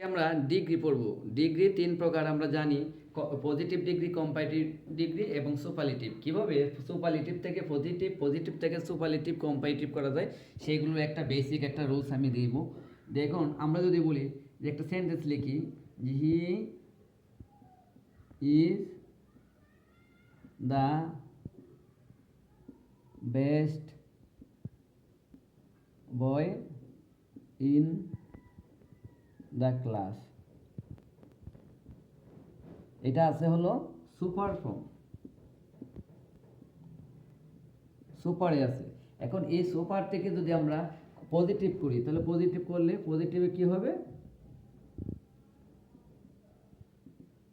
আমরা ডিগ্রি পড়ব। ডিগ্রি তিন প্রকার আমরা জানি, পজিটিভ ডিগ্রি, কম্পারেটিভ ডিগ্রি এবং সুপারলেটিভ। কিভাবে সুপারলেটিভ থেকে পজিটিভ, পজিটিভ থেকে সুপারলেটিভ, কম্পারেটিভ করা যায় সেইগুলোর একটা বেসিক একটা রুলস আমি দিব। দেখুন, আমরা যদি বলি যে একটা সেন্টেন্স লিখি, he is the best boy in the class, এটা আছে হলো সুপার ফর্ম, সুপারে আছে। এখন এই সুপার থেকে যদি আমরা পজিটিভ করি, তাহলে পজিটিভ করলে পজিটিভে কি হবে?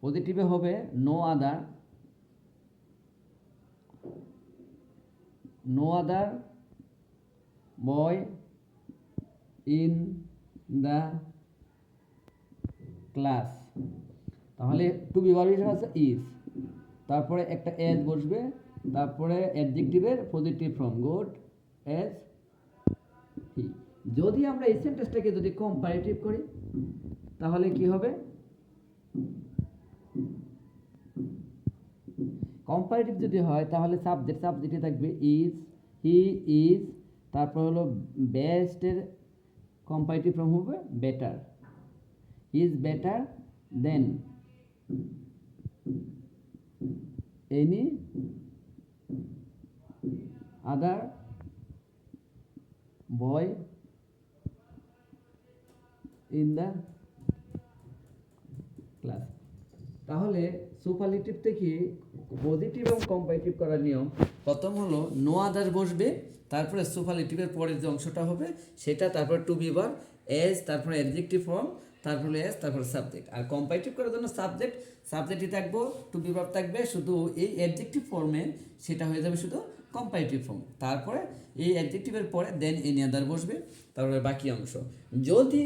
পজিটিভে হবে no other boy in the class. তাহলে টু বি ভার্ব হিসেবে আছে ইজ, তারপরে একটা এজ বসবে, তারপরে অ্যাডজেক্টিভের positive form good as he. যদি আমরা এই সেন্টেন্সটাকে যদি কম্পারেটিভ করি তাহলে কি হবে? কম্পারেটিভ যদি হয় তাহলে সাবজেক্টে থাকবে ইজ, হি ইজ, তারপর হলো বেস্টের কম্পারেটিভ ফর্ম হবে better, is better than any other boy in the class. তাহলে সুপারলেটিভ থেকে পজিটিভ এবং কম্পারেটিভ করার নিয়ম, প্রথম হলো নো আদার বসবে, তারপরে সুপারলেটিভের পরের যে অংশটা হবে সেটা, তারপর টু বি ভার্ব, এজ, তারপরে অ্যাডজেক্টিভ ফর্ম, তারপরে এজ, তারপরে সাবজেক্ট। আর কম্পারেটিভ করার জন্য সাবজেক্টই থাকবো, টু বি ভার্ব থাকবে, শুধু এই অ্যাডজেক্টিভ ফর্মে সেটা হয়ে যাবে শুধু কম্পারেটিভ ফর্ম। তারপরে এই অ্যাডজেক্টিভের পরে দেন এনি আদার বসবে, তারপরে বাকি অংশ। যদি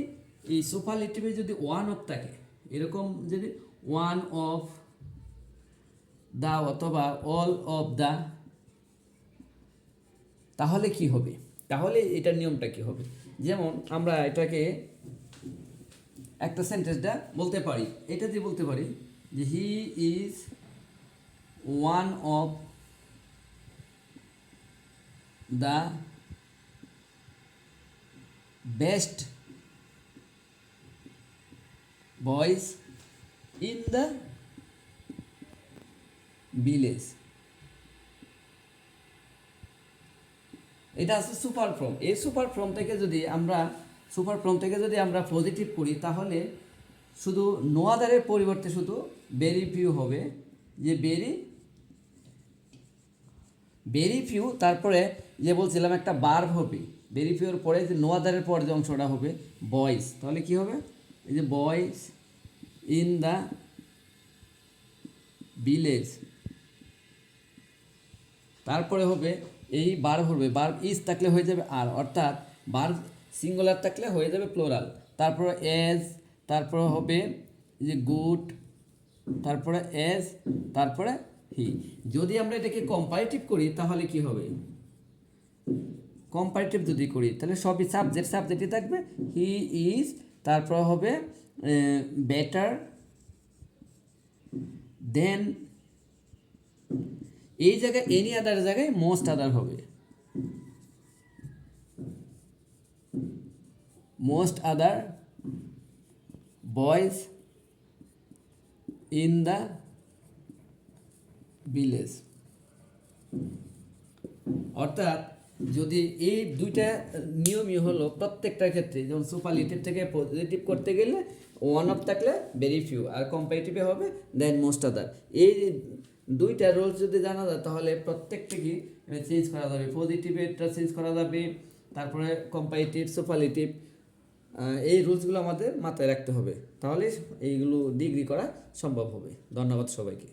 এই সুপারলেটিভে যদি ওয়ান অফ থাকে, এরকম যদি ওয়ান অফ দা অথবা অল অফ দা, তাহলে কি হবে? তাহলে এটার নিয়মটা কি হবে? যেমন আমরা এটাকে একটা সেন্টেন্সটা বলতে পারি, এটা দিয়ে বলতে পারি যে he is one of the best boys in the village. এটা আছে সুপার ফর্ম। এই সুপার ফর্ম থেকে যদি আমরা পজিটিভ করি তাহলে শুধু নো আদারের পরিবর্তে শুধু ভেরি ফিউ হবে, যে ভেরি ফিউ, তারপরে যে বলছিলাম একটা বার্ব হবে, ভেরি ফিউর পরে যে নো আদারের পর যে অংশটা হবে বয়েজ, তাহলে কি হবে? এই যে বয়েজ ইন দ্য ভিলেজ, তারপরে হবে এই বার্ব হবে, বার্ব ইজ থাকলে হয়ে যাবে আর, অর্থাৎ বার্ব সিঙ্গুলার থাকলে হয়ে যাবে প্লোরাল, তারপরে এজ, তারপরে হবে যে গুড, তারপরে এজ, তারপরে হি। যদি আমরা এটাকে কম্পারেটিভ করি তাহলে কি হবে? কম্পারেটিভ যদি করি তাহলে সবই সাবজেক্টই থাকবে, হি ইজ, তারপর হবে বেটার দেন, এই জায়গায় এনি আদার জায়গায় মোস্ট আদার হবে, most other boys in the village. অর্থাৎ যদি এই দুইটা নিয়মই হলো প্রত্যেকটার ক্ষেত্রে, যেমন সুপারলেটিভ থেকে পজিটিভ করতে গেলে ওয়ান অফ থাকলে ভেরি ফিউ, আর কম্পারেটিভে হবে দেন মোস্ট আদার। এই দুইটা রুলস যদি জানা যায় তাহলে প্রত্যেকটাকে চেঞ্জ করা যাবে, পজিটিভেরটা চেঞ্জ করা যাবে, তারপরে কম্পারেটিভ, সুপারলেটিভ, এই রুলসগুলো আমাদের মাথায় রাখতে হবে, তাহলে এইগুলো ডিগ্রি করা সম্ভব হবে। ধন্যবাদ সবাইকে।